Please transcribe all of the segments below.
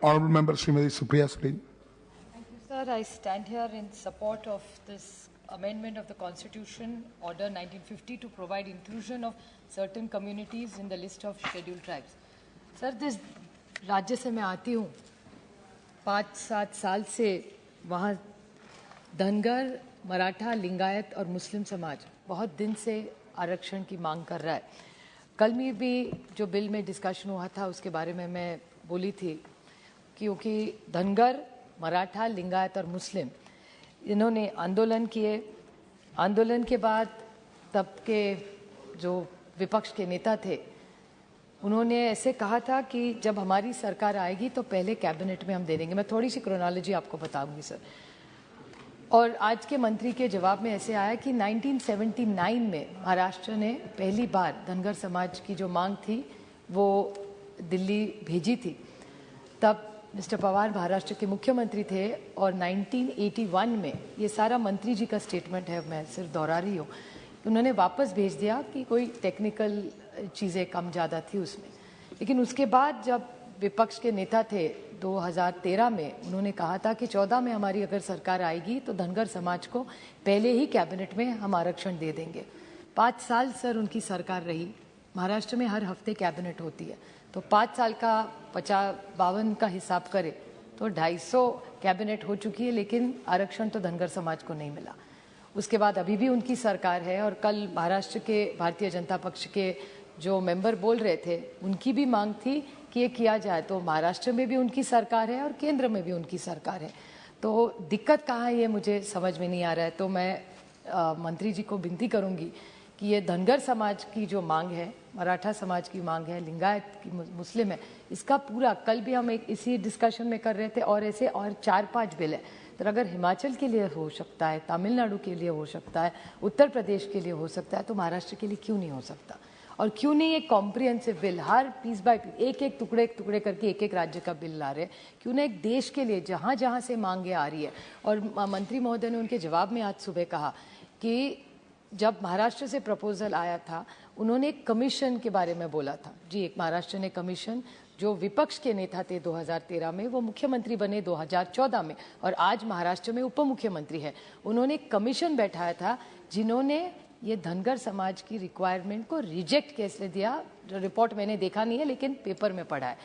Honourable Member Srimati Supriya Sudin. Thank you, sir. I stand here in support of this amendment of the Constitution, Order 1950, to provide inclusion of certain communities in the list of scheduled tribes. Sir, this राज्य से मैं आती हूँ, 5-7 साल से वहाँ धनगर, मराठा, लिंगायत और मुस्लिम समाज बहुत दिन से आरक्षण की मांग कर रहा है। कल में भी जो बिल में डिस्कशन हुआ था उसके बारे में मैं बोली थी, क्योंकि धनगर, मराठा, लिंगायत और मुस्लिम इन्होंने आंदोलन किए। आंदोलन के बाद तब के जो विपक्ष के नेता थे उन्होंने ऐसे कहा था कि जब हमारी सरकार आएगी तो पहले कैबिनेट में हम दे देंगे। मैं थोड़ी सी क्रोनोलॉजी आपको बताऊंगी सर। और आज के मंत्री के जवाब में ऐसे आया कि 1979 में महाराष्ट्र ने पहली बार धनगर समाज की जो मांग थी वो दिल्ली भेजी थी। तब मिस्टर पवार महाराष्ट्र के मुख्यमंत्री थे और 1981 में, ये सारा मंत्री जी का स्टेटमेंट है, मैं सिर्फ दोहरा रही हूँ, उन्होंने वापस भेज दिया कि कोई टेक्निकल चीज़ें कम ज़्यादा थी उसमें। लेकिन उसके बाद जब विपक्ष के नेता थे 2013 में, उन्होंने कहा था कि 14 में हमारी अगर सरकार आएगी तो धनगर समाज को पहले ही कैबिनेट में हम आरक्षण दे देंगे। 5 साल सर उनकी सरकार रही। महाराष्ट्र में हर हफ्ते कैबिनेट होती है, तो 5 साल का 52 का हिसाब करें तो 250 कैबिनेट हो चुकी है, लेकिन आरक्षण तो धनगर समाज को नहीं मिला। उसके बाद अभी भी उनकी सरकार है और कल महाराष्ट्र के भारतीय जनता पक्ष के जो मेंबर बोल रहे थे उनकी भी मांग थी कि ये किया जाए। तो महाराष्ट्र में भी उनकी सरकार है और केंद्र में भी उनकी सरकार है, तो दिक्कत कहाँ है ये मुझे समझ में नहीं आ रहा है। तो मैं मंत्री जी को विनती करूँगी कि ये धनगर समाज की जो मांग है, मराठा समाज की मांग है, लिंगायत की, मुस्लिम है, इसका पूरा, कल भी हम एक इसी डिस्कशन में कर रहे थे और ऐसे और 4-5 बिल है। तो अगर हिमाचल के लिए हो सकता है, तमिलनाडु के लिए हो सकता है, उत्तर प्रदेश के लिए हो सकता है, तो महाराष्ट्र के लिए क्यों नहीं हो सकता? और क्यों नहीं एक कॉम्प्रिहेंसिव बिल, हर पीस बाय पीस, एक टुकड़े करके एक राज्य का बिल ला रहे हैं? क्यों ना एक देश के लिए जहाँ जहाँ से मांगे आ रही है। और मंत्री महोदय ने उनके जवाब में आज सुबह कहा कि जब महाराष्ट्र से प्रपोजल आया था उन्होंने एक कमीशन के बारे में बोला था। जी, एक महाराष्ट्र ने कमीशन, जो विपक्ष के नेता थे 2013 में, वो मुख्यमंत्री बने 2014 में और आज महाराष्ट्र में उप मुख्यमंत्री है। उन्होंने एक कमीशन बैठाया था जिन्होंने ये धनगर समाज की रिक्वायरमेंट को रिजेक्ट कैसे दिया। रिपोर्ट मैंने देखा नहीं है लेकिन पेपर में पढ़ा है।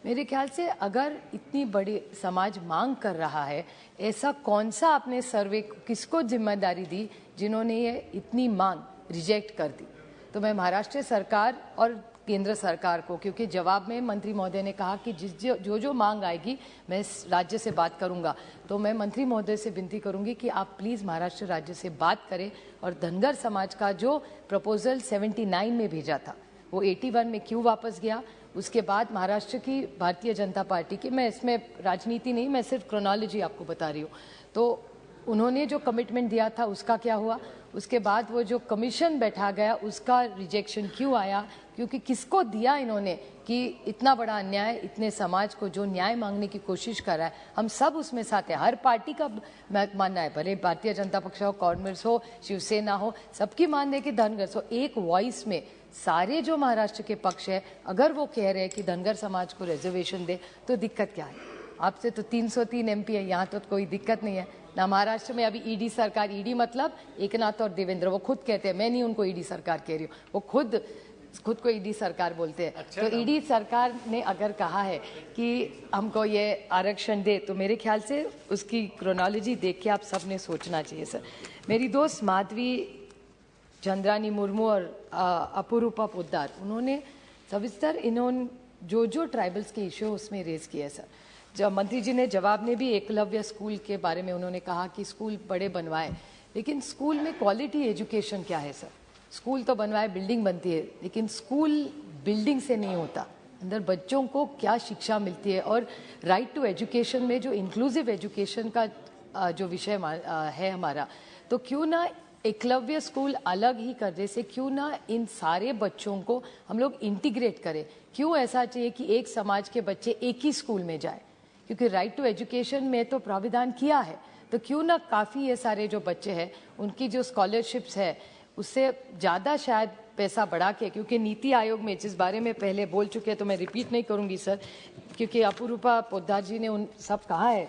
मेरे ख्याल से अगर इतनी बड़ी समाज मांग कर रहा है, ऐसा कौन सा आपने सर्वे, किसको जिम्मेदारी दी जिन्होंने ये इतनी मांग रिजेक्ट कर दी? तो मैं महाराष्ट्र सरकार और केंद्र सरकार को, क्योंकि जवाब में मंत्री महोदय ने कहा कि जो मांग आएगी मैं राज्य से बात करूंगा, तो मैं मंत्री महोदय से विनती करूंगी कि आप प्लीज़ महाराष्ट्र राज्य से बात करें और धनगर समाज का जो प्रपोजल 79 में भेजा था वो 81 में क्यों वापस गया। उसके बाद महाराष्ट्र की भारतीय जनता पार्टी की, मैं इसमें राजनीति नहीं, मैं सिर्फ क्रोनोलॉजी आपको बता रही हूँ, तो उन्होंने जो कमिटमेंट दिया था उसका क्या हुआ? उसके बाद वो जो कमीशन बैठा गया उसका रिजेक्शन क्यों आया? क्योंकि किसको दिया इन्होंने कि इतना बड़ा अन्याय, इतने समाज को जो न्याय मांगने की कोशिश कर रहा है, हम सब उसमें साथ हैं। हर पार्टी का मानना है, भले भारतीय जनता पक्ष हो, कांग्रेस हो, शिवसेना हो, सबकी मानने की धनगर सो एक वॉइस में सारे जो महाराष्ट्र के पक्ष है, अगर वो कह रहे हैं कि धनगर समाज को रिजर्वेशन दे तो दिक्कत क्या है? आपसे तो 303 MP है, यहाँ तो कोई दिक्कत नहीं है ना। महाराष्ट्र में अभी ईडी सरकार, ईडी मतलब एकनाथ और देवेंद्र, वो खुद कहते हैं, मैं नहीं उनको ईडी सरकार कह रही हूँ, वो खुद को ईडी सरकार बोलते हैं। अच्छा, तो ईडी सरकार ने अगर कहा है कि हमको ये आरक्षण दे, तो मेरे ख्याल से उसकी क्रोनोलॉजी देख के आप सब ने सोचना चाहिए सर। मेरी दोस्त माधवी चंद्रानी मुर्मू और अपूरूपा पोद्दार, उन्होंने सविस्तर इन्होंने जो ट्राइबल्स के इश्यू उसमें रेज किया है सर। जब मंत्री जी ने जवाब में भी एकलव्य स्कूल के बारे में उन्होंने कहा कि स्कूल बड़े बनवाए, लेकिन स्कूल में क्वालिटी एजुकेशन क्या है सर? स्कूल तो बनवाए, बिल्डिंग बनती है, लेकिन स्कूल बिल्डिंग से नहीं होता, अंदर बच्चों को क्या शिक्षा मिलती है। और राइट टू एजुकेशन में जो इंक्लूसिव एजुकेशन का जो विषय है हमारा, तो क्यों ना एकलव्य स्कूल अलग ही करने से क्यों ना इन सारे बच्चों को हम लोग इंटीग्रेट करें? क्यों ऐसा चाहिए कि एक समाज के बच्चे एक ही स्कूल में जाए? क्योंकि राइट टू एजुकेशन में तो प्राविधान किया है, तो क्यों ना काफ़ी ये सारे जो बच्चे हैं उनकी जो स्कॉलरशिप्स है उससे ज़्यादा शायद पैसा बढ़ा के, क्योंकि नीति आयोग में जिस बारे में पहले बोल चुके हैं तो मैं रिपीट नहीं करूंगी सर, क्योंकि अपूर्वा पोद्दार जी ने उन सब कहा है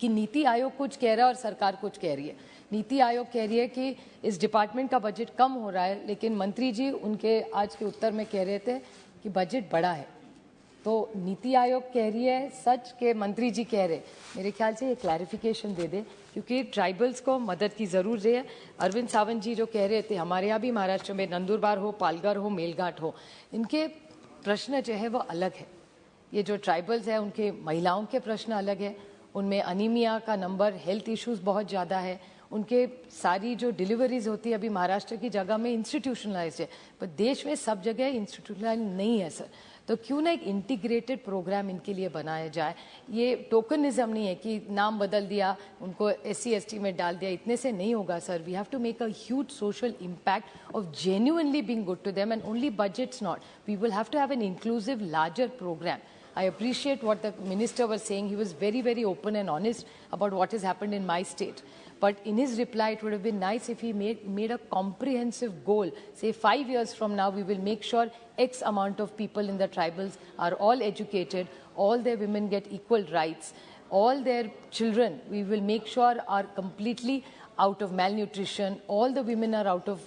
कि नीति आयोग कुछ कह रहा है और सरकार कुछ कह रही है। नीति आयोग कह रही है कि इस डिपार्टमेंट का बजट कम हो रहा है, लेकिन मंत्री जी उनके आज के उत्तर में कह रहे थे कि बजट बढ़ा है। तो नीति आयोग कह रही है सच के मंत्री जी कह रहे, मेरे ख्याल से ये क्लैरिफिकेशन दे दे, क्योंकि ट्राइबल्स को मदद की ज़रूरत है। अरविंद सावंत जी जो कह रहे थे, हमारे यहाँ भी महाराष्ट्र में नंदुरबार हो, पालघर हो, मेलघाट हो, इनके प्रश्न जो है वो अलग है। ये जो ट्राइबल्स है उनके महिलाओं के प्रश्न अलग है, उनमें अनीमिया का नंबर, हेल्थ इश्यूज बहुत ज़्यादा है, उनके सारी जो डिलीवरीज होती है अभी महाराष्ट्र की जगह में इंस्टीट्यूशनलाइज्ड है, पर देश में सब जगह इंस्टीट्यूशनलाइज नहीं है सर। तो क्यों ना एक इंटीग्रेटेड प्रोग्राम इनके लिए बनाया जाए। ये टोकनिज्म नहीं है कि नाम बदल दिया, उनको SC ST में डाल दिया, इतने से नहीं होगा sir. We have to make a huge social impact of genuinely being good to them, and only budgets not, we will have to have an inclusive larger program. I appreciate what the minister was saying. He was very, very open and honest about what has happened in my state. But in his reply, it would have been nice if he made a comprehensive goal. Say 5 years from now, we will make sure X amount of people in the tribals are all educated, all their women get equal rights, all their children, we will make sure are completely out of malnutrition, all the women are out of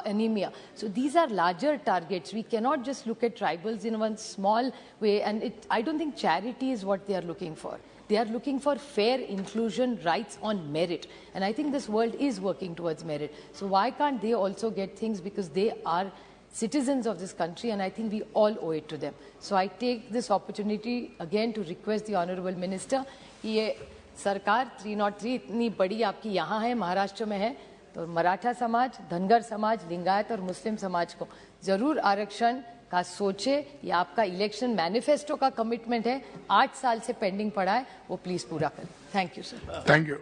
anemia. So these are larger targets. We cannot just look at tribals in one small way, and I don't think charity is what they are looking for. They are looking for fair inclusion, rights on merit. And I think this world is working towards merit. So why can't they also get things, because they are citizens of this country, and I think we all owe it to them. So I take this opportunity again to request the Honorable Minister कि ये सरकार 303 इतनी बड़ी आपकी यहाँ है, महाराष्ट्र में है, तो मराठा समाज, धनगर समाज, लिंगायत और मुस्लिम समाज को जरूर आरक्षण का सोचे। ये आपका इलेक्शन मैनिफेस्टो का कमिटमेंट है, 8 साल से पेंडिंग पड़ा है, वो प्लीज पूरा करें। Thank you sir. Thank you.